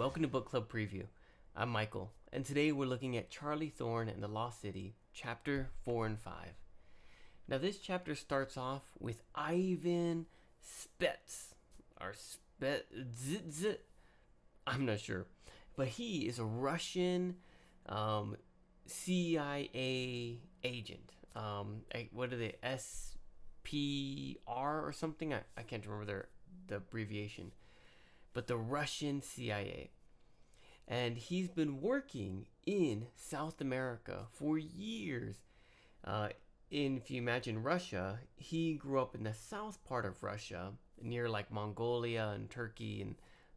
welcome to Book Club Preview. I'm Michael, and today we're looking at Charlie Thorne and the Lost City, Chapter 4 and 5. Now this chapter starts off with Ivan Spets, or Spets, I'm not sure, but he is a Russian CIA agent. What are they, SPR or something? I can't remember the abbreviation. But the Russian CIA. And he's been working in South America for years. If you imagine Russia, he grew up in the south part of Russia, near like Mongolia and Turkey and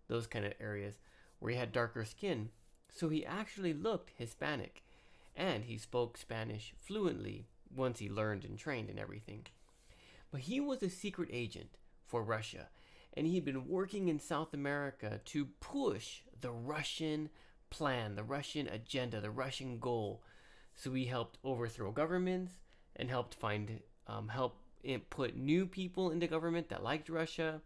those kind of areas where he had darker skin. So he actually looked Hispanic. And he spoke Spanish fluently once he learned and trained and everything. But he was a secret agent for Russia. And he'd been working in South America to push the Russian plan, the Russian agenda, the Russian goal. So he helped overthrow governments and helped put new people into government that liked Russia.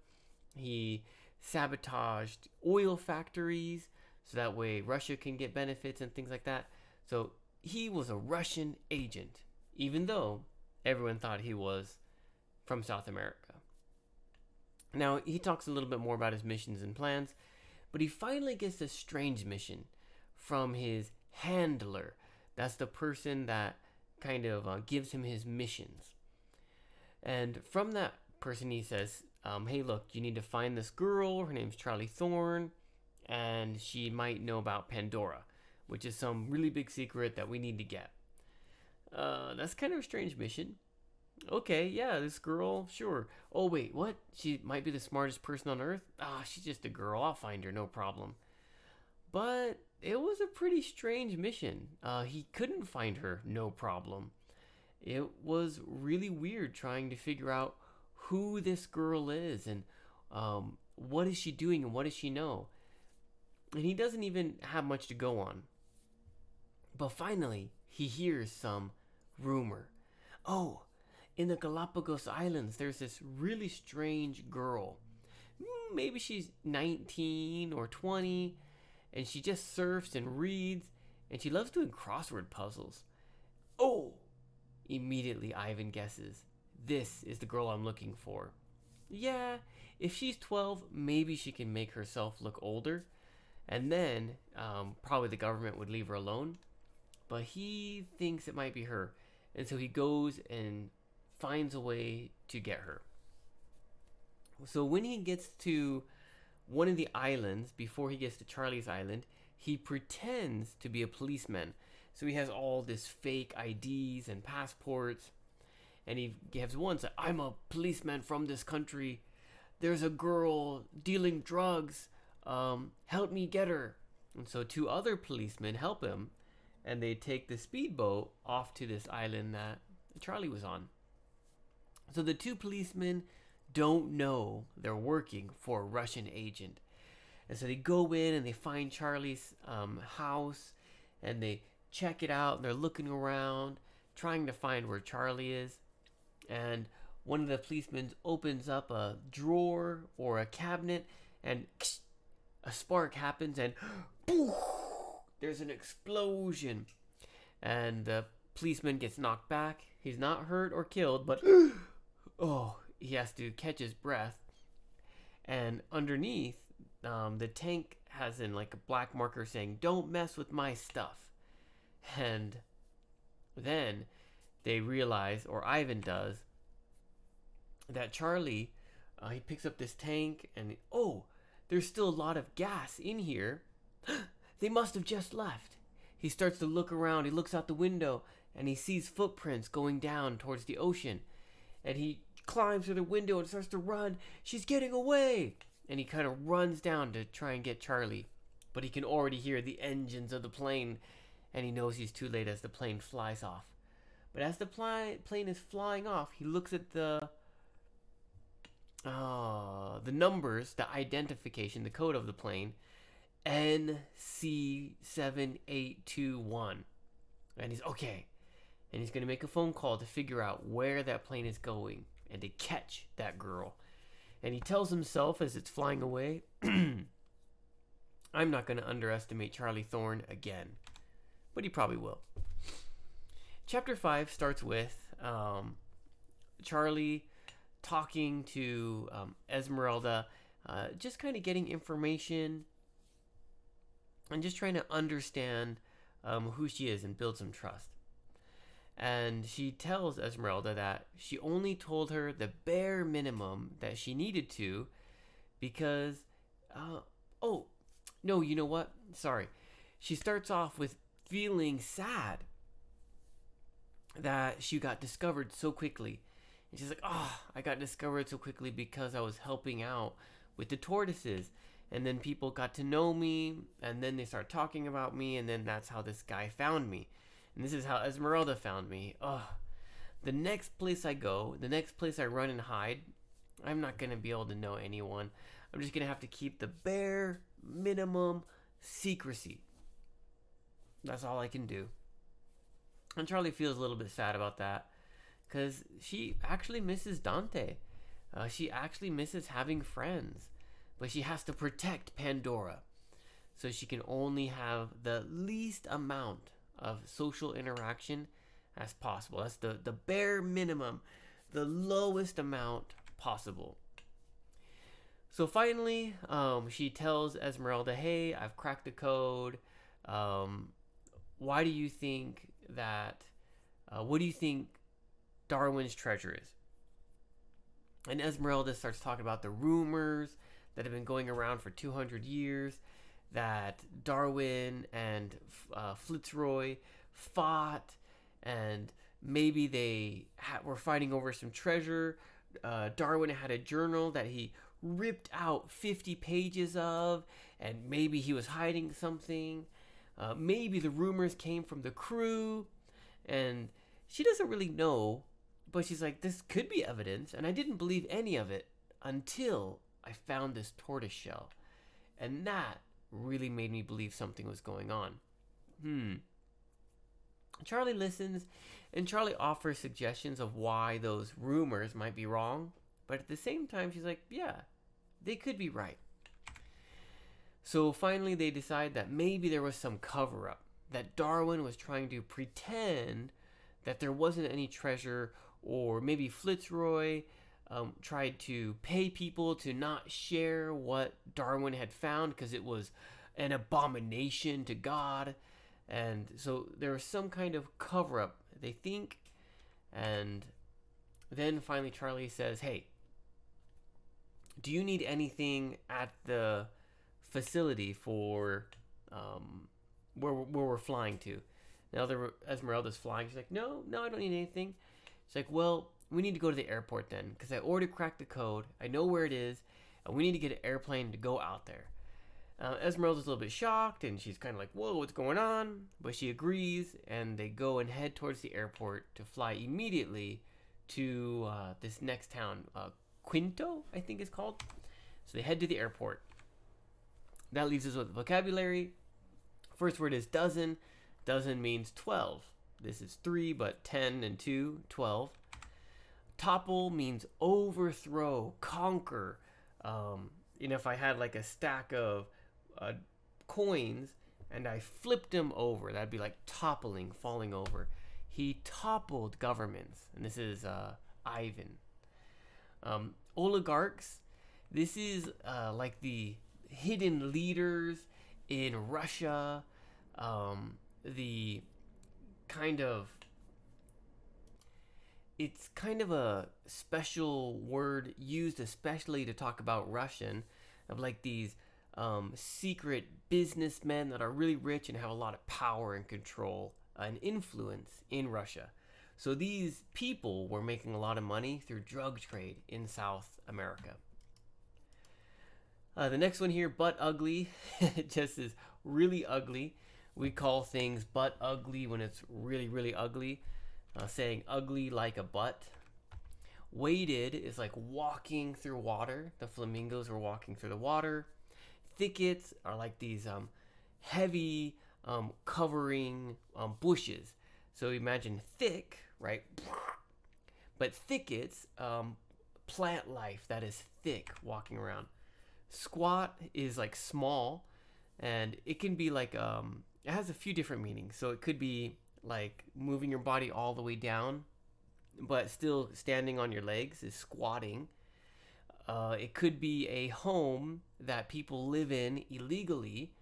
He sabotaged oil factories so that way Russia can get benefits and things like that. So he was a Russian agent, even though everyone thought he was from South America. Now, he talks a little bit more about his missions and plans, but he finally gets a strange mission from his handler. That's the person that kind of gives him his missions. And from that person, he says, hey, look, you need to find this girl. Her name's Charlie Thorne, and she might know about Pandora, which is some really big secret that we need to get. That's kind of a strange mission. Okay, yeah, this girl, sure. Oh, wait, what? She might be the smartest person on Earth? She's just a girl. I'll find her, no problem. But it was a pretty strange mission. He couldn't find her, no problem. It was really weird trying to figure out who this girl is and what is she doing and what does she know. And he doesn't even have much to go on. But finally, he hears some rumor. Oh, in the Galapagos Islands, there's this really strange girl. Maybe she's 19 or 20, and she just surfs and reads, and she loves doing crossword puzzles. Oh! Immediately, Ivan guesses, this is the girl I'm looking for. Yeah, if she's 12, maybe she can make herself look older, and then probably the government would leave her alone. But he thinks it might be her, and so he goes and finds a way to get her. So when he gets to one of the islands, before he gets to Charlie's Island, he pretends to be a policeman. So he has all this fake IDs and passports, and he gives one, say, I'm a policeman from this country. There's a girl dealing drugs. Help me get her. And so two other policemen help him, and they take the speedboat off to this island that Charlie was on. So the two policemen don't know they're working for a Russian agent. And so they go in and they find Charlie's house and they check it out and they're looking around, trying to find where Charlie is. And one of the policemen opens up a drawer or a cabinet and a spark happens and poof, there's an explosion. And the policeman gets knocked back. He's not hurt or killed, but he has to catch his breath. And underneath, the tank has in like a black marker saying, don't mess with my stuff. And then they realize, or Ivan does, that Charlie, he picks up this tank and, there's still a lot of gas in here. They must have just left. He starts to look around. He looks out the window and he sees footprints going down towards the ocean. And he climbs through the window and starts to run. She's getting away. And he kind of runs down to try and get Charlie. But he can already hear the engines of the plane. And he knows he's too late as the plane flies off. But as the plane is flying off, he looks at the numbers, the identification, the code of the plane. NC7821. And he's okay. And he's going to make a phone call to figure out where that plane is going and to catch that girl. And he tells himself as it's flying away, I'm not going to underestimate Charlie Thorne again, but he probably will. Chapter 5 starts with Charlie talking to Esmeralda, just kind of getting information and just trying to understand who she is and build some trust. And she tells Esmeralda that she only told her the bare minimum that she needed to because, oh, no, you know what? Sorry. She starts off with feeling sad that she got discovered so quickly. And she's like, I got discovered so quickly because I was helping out with the tortoises. And then people got to know me, and then they start talking about me, and then that's how this guy found me. And this is how Esmeralda found me. The next place I go, the next place I run and hide, I'm not going to be able to know anyone. I'm just going to have to keep the bare minimum secrecy. That's all I can do. And Charlie feels a little bit sad about that because she actually misses Dante. She actually misses having friends. But she has to protect Pandora. So she can only have the least amount of social interaction as possible. That's the bare minimum, the lowest amount possible. So finally, she tells Esmeralda, hey, I've cracked the code. Why do you think that, what do you think Darwin's treasure is? And Esmeralda starts talking about the rumors that have been going around for 200 years that Darwin and Fitzroy fought, and maybe they were fighting over some treasure. Darwin had a journal that he ripped out 50 pages of, and maybe he was hiding something. Maybe the rumors came from the crew, and she doesn't really know, but she's like, this could be evidence, and I didn't believe any of it until I found this tortoise shell. And that really made me believe something was going on. Charlie listens, and Charlie offers suggestions of why those rumors might be wrong. But at the same time, she's like, yeah, they could be right. So finally, they decide that maybe there was some cover-up. That Darwin was trying to pretend that there wasn't any treasure, or maybe Fitzroy tried to pay people to not share what Darwin had found because it was an abomination to God. And so there was some kind of cover-up, they think. And then finally Charlie says, hey, do you need anything at the facility for where we're flying to? Now Esmeralda's flying. She's like, no, I don't need anything. She's like, well, we need to go to the airport then, because I already cracked the code. I know where it is, and we need to get an airplane to go out there. Esmeralda's a little bit shocked, and she's kind of like, whoa, what's going on? But she agrees, and they go and head towards the airport to fly immediately to this next town, Quinto, I think it's called. So they head to the airport. That leaves us with vocabulary. First word is dozen. Dozen means 12. This is 3, but 10 and 2, 12. Topple means overthrow, conquer. If I had like a stack of coins and I flipped them over, that'd be like toppling, falling over. He toppled governments, and this is Ivan. Oligarchs, this is like the hidden leaders in Russia, the kind of, it's kind of a special word used especially to talk about Russian, of like these secret businessmen that are really rich and have a lot of power and control and influence in Russia. So these people were making a lot of money through drug trade in South America. The next one here, butt ugly, it just is really ugly. We call things butt ugly when it's really, really ugly. Saying ugly like a butt. Waded is like walking through water. The flamingos were walking through the water. Thickets are like these heavy covering bushes. So imagine thick, right? But thickets, plant life that is thick walking around. Squat is like small. And it can be like it has a few different meanings. So it could be like moving your body all the way down, but still standing on your legs is squatting. It could be a home that people live in illegally.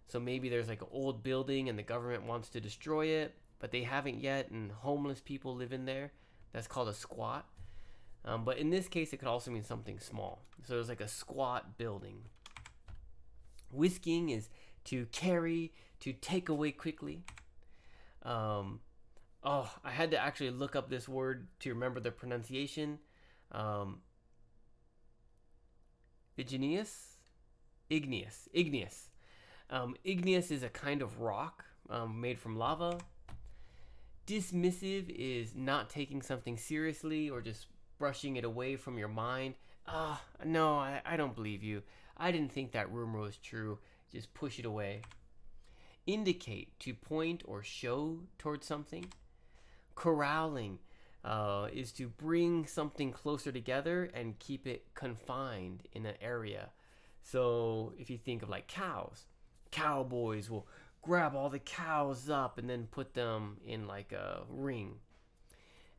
So maybe there's like an old building and the government wants to destroy it, but they haven't yet, and homeless people live in there. That's called a squat. But in this case, it could also mean something small. So there's like a squat building. Whisking is to carry, to take away quickly. I had to actually look up this word to remember the pronunciation. Igneous. Igneous is a kind of rock made from lava. Dismissive is not taking something seriously or just brushing it away from your mind. No, I don't believe you. I didn't think that rumor was true. Just push it away. Indicate, to point or show towards something. Corralling is to bring something closer together and keep it confined in an area. So if you think of like cows, cowboys will grab all the cows up and then put them in like a ring.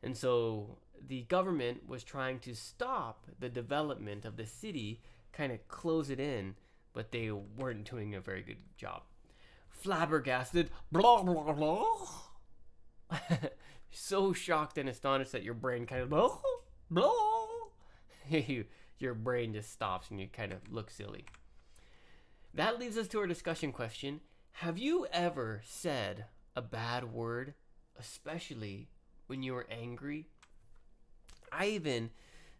And so the government was trying to stop the development of the city, kind of close it in, but they weren't doing a very good job. Flabbergasted, blah, blah, blah. So shocked and astonished that your brain kind of blah, blah. Your brain just stops and you kind of look silly. That leads us to our discussion question. Have you ever said a bad word, especially when you were angry? Ivan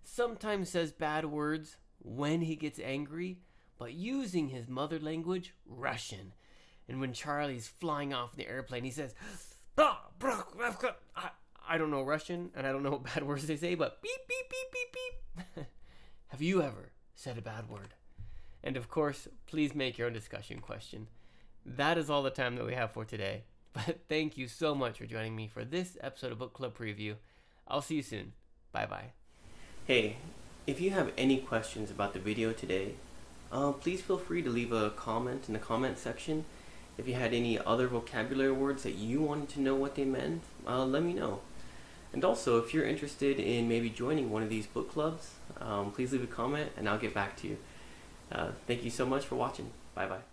sometimes says bad words when he gets angry, but using his mother language, Russian. And when Charlie's flying off in the airplane, he says, I don't know Russian, and I don't know what bad words they say, but beep, beep, beep, beep, beep. Have you ever said a bad word? And of course, please make your own discussion question. That is all the time that we have for today. But thank you so much for joining me for this episode of Book Club Preview. I'll see you soon. Bye-bye. Hey, if you have any questions about the video today, please feel free to leave a comment in the comment section. If you had any other vocabulary words that you wanted to know what they meant, let me know. And also, if you're interested in maybe joining one of these book clubs, please leave a comment and I'll get back to you. Thank you so much for watching. Bye-bye.